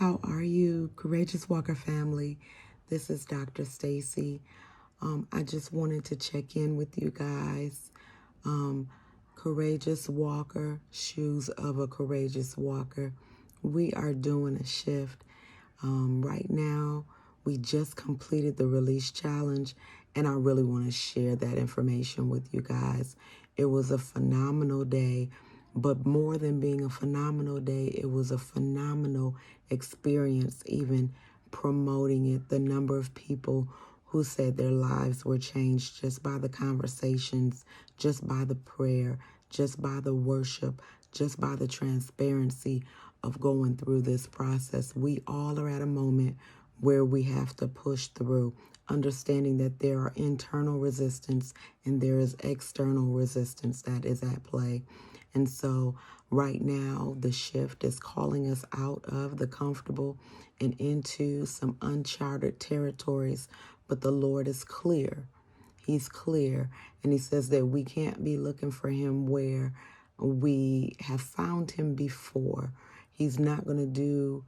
How are you, Courageous Walker family? This is Dr. Stacy. I just wanted to check in with you guys. Courageous Walker, shoes of a courageous walker. We are doing a shift. Right now, we just completed the release challenge, and I really want to share that information with you guys. It was a phenomenal day, but more than being a phenomenal day, it was a phenomenal experience, even promoting it. The number of people who said their lives were changed just by the conversations, just by the prayer, just by the worship, just by the transparency of going through this process. We all are at a moment where we have to push through, understanding that there are internal resistance and there is external resistance that is at play. And so right now, the shift is calling us out of the comfortable and into some uncharted territories. But the Lord is clear. He's clear. And he says that we can't be looking for him where we have found him before. He's not going to do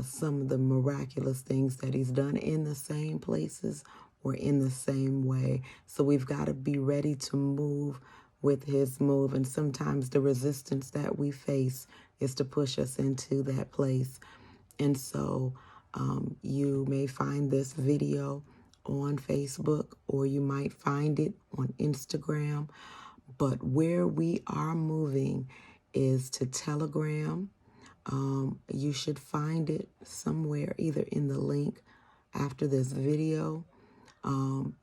some of the miraculous things that he's done in the same places or in the same way. So we've got to be ready to move with his move. And sometimes the resistance that we face is to push us into that place. And so you may find this video on Facebook, or you might find it on Instagram. But where we are moving is to Telegram. You should find it somewhere, either in the link after this video.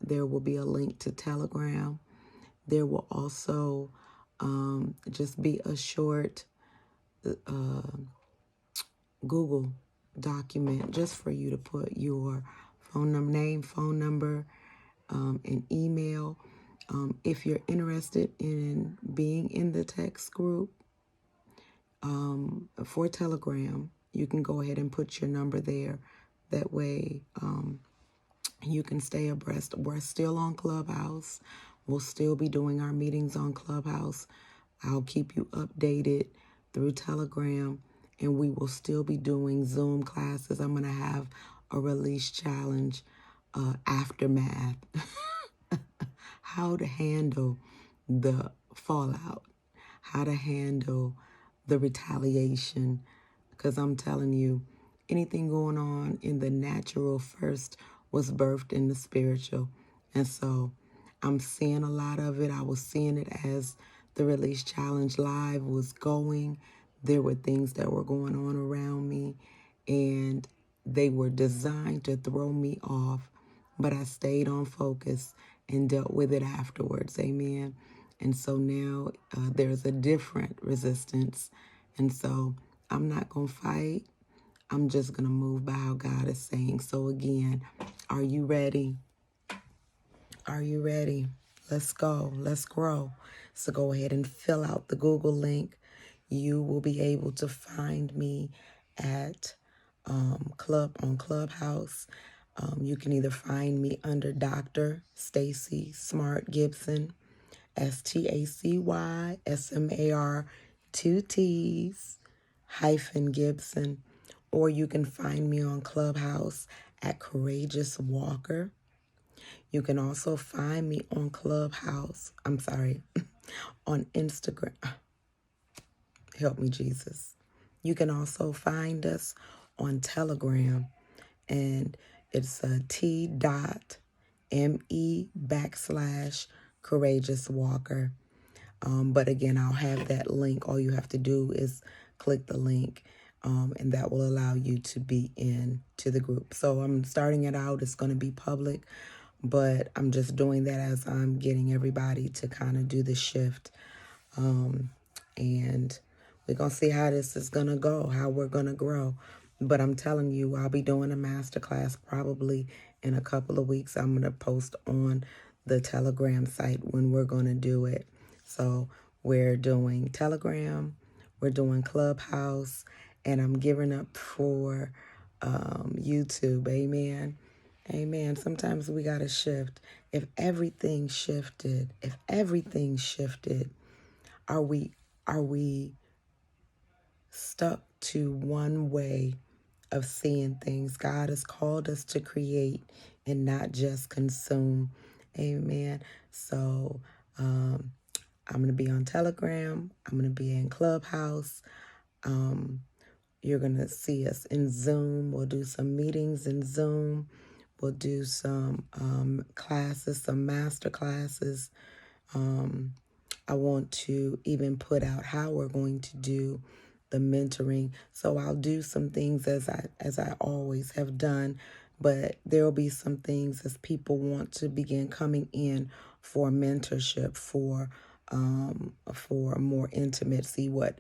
There will be a link to Telegram. There will also just be a short Google document just for you to put your phone number, and email. If you're interested in being in the text group for Telegram, you can go ahead and put your number there. That way you can stay abreast. We're still on Clubhouse. We'll still be doing our meetings on Clubhouse. I'll keep you updated through Telegram, and we will still be doing Zoom classes. I'm going to have a release challenge aftermath. How to handle the fallout, how to handle the retaliation. Because I'm telling you, anything going on in the natural first was birthed in the spiritual. And so I'm seeing a lot of it. I was seeing it as the release challenge live was going. There were things that were going on around me, and they were designed to throw me off. But I stayed on focus and dealt with it afterwards. Amen. And so now there's a different resistance. And so I'm not going to fight. I'm just going to move by how God is saying. So again, are you ready? Are you ready? Let's go. Let's grow. So go ahead and fill out the Google link. You will be able to find me at Clubhouse. You can either find me under Dr. Stacy Smartt-Gibson, STACY SMAR 2 T's -Gibson, or you can find me on Clubhouse at Courageous Walker. You can also find me on Clubhouse, on Instagram. Help me, Jesus. You can also find us on Telegram, and it's t.me/Courageous Walker. But again, I'll have that link. All you have to do is click the link, and that will allow you to be into the group. So I'm starting it out. It's going to be public, but I'm just doing that as I'm getting everybody to kind of do the shift. And we're going to see how this is going to go, how we're going to grow. But I'm telling you, I'll be doing a masterclass probably in a couple of weeks. I'm going to post on the Telegram site when we're going to do it. So we're doing Telegram, we're doing Clubhouse, and I'm giving up for YouTube. Amen. Amen. Sometimes we got to shift. If everything shifted, are we stuck to one way of seeing things. God has called us to create and not just consume. Amen. So I'm going to be on Telegram. I'm going to be in Clubhouse. You're going to see us in Zoom. We'll do some meetings in Zoom. We'll do some classes, some master classes. I want to even put out how we're going to do the mentoring. So I'll do some things as I always have done, but there'll be some things as people want to begin coming in for mentorship, for more intimacy. What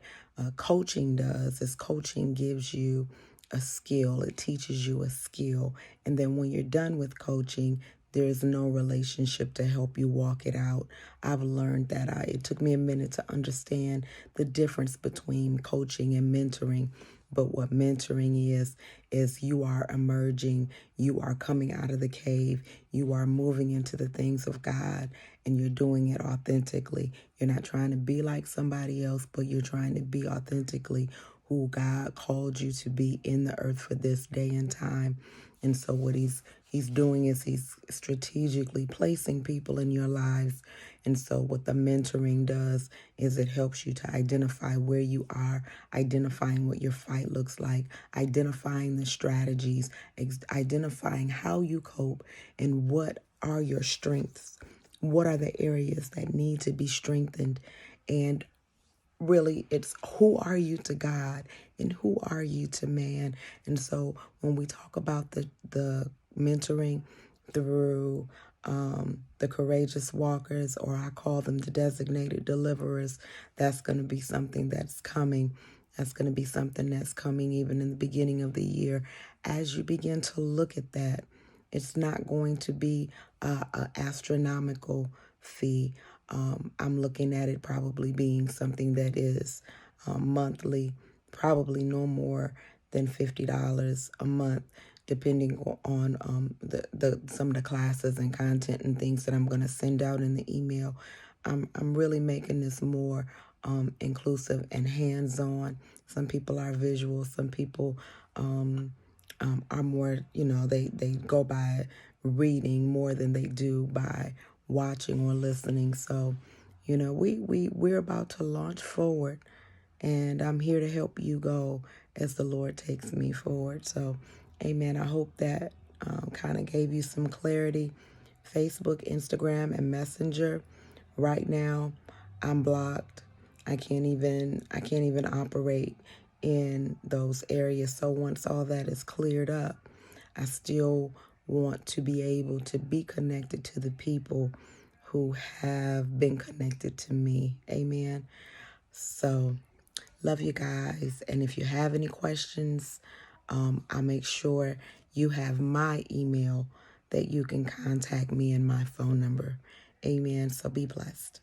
coaching does is coaching gives you a skill. It teaches you a skill. And then when you're done with coaching, there's no relationship to help you walk it out. I've learned that it took me a minute to understand the difference between coaching and mentoring. But what mentoring is you are emerging, you are coming out of the cave, you are moving into the things of God, and you're doing it authentically. You're not trying to be like somebody else, but you're trying to be authentically who God called you to be in the earth for this day and time. And so what he's doing is he's strategically placing people in your lives. And so what the mentoring does is it helps you to identify where you are, identifying what your fight looks like, identifying the strategies, identifying how you cope, and what are your strengths. What are the areas that need to be strengthened? And really, it's who are you to God and who are you to man. And so when we talk about the mentoring through the courageous walkers, or I call them the designated deliverers, that's going to be something that's coming. That's going to be something that's coming even in the beginning of the year. As you begin to look at that, it's not going to be an astronomical fee. I'm looking at it probably being something that is monthly, probably no more than $50 a month, depending on the some of the classes and content and things that I'm going to send out in the email. I'm really making this more inclusive and hands-on. Some people are visual. Some people are more, they go by reading more than they do by watching or listening. So, we're about to launch forward, and I'm here to help you go as the Lord takes me forward. So, amen. I hope that kind of gave you some clarity. Facebook, Instagram, and Messenger. Right now, I'm blocked. I can't even operate in those areas. So once all that is cleared up, I still want to be able to be connected to the people who have been connected to me. Amen. So love you guys. And if you have any questions, I'll make sure you have my email that you can contact me and my phone number. Amen. So be blessed.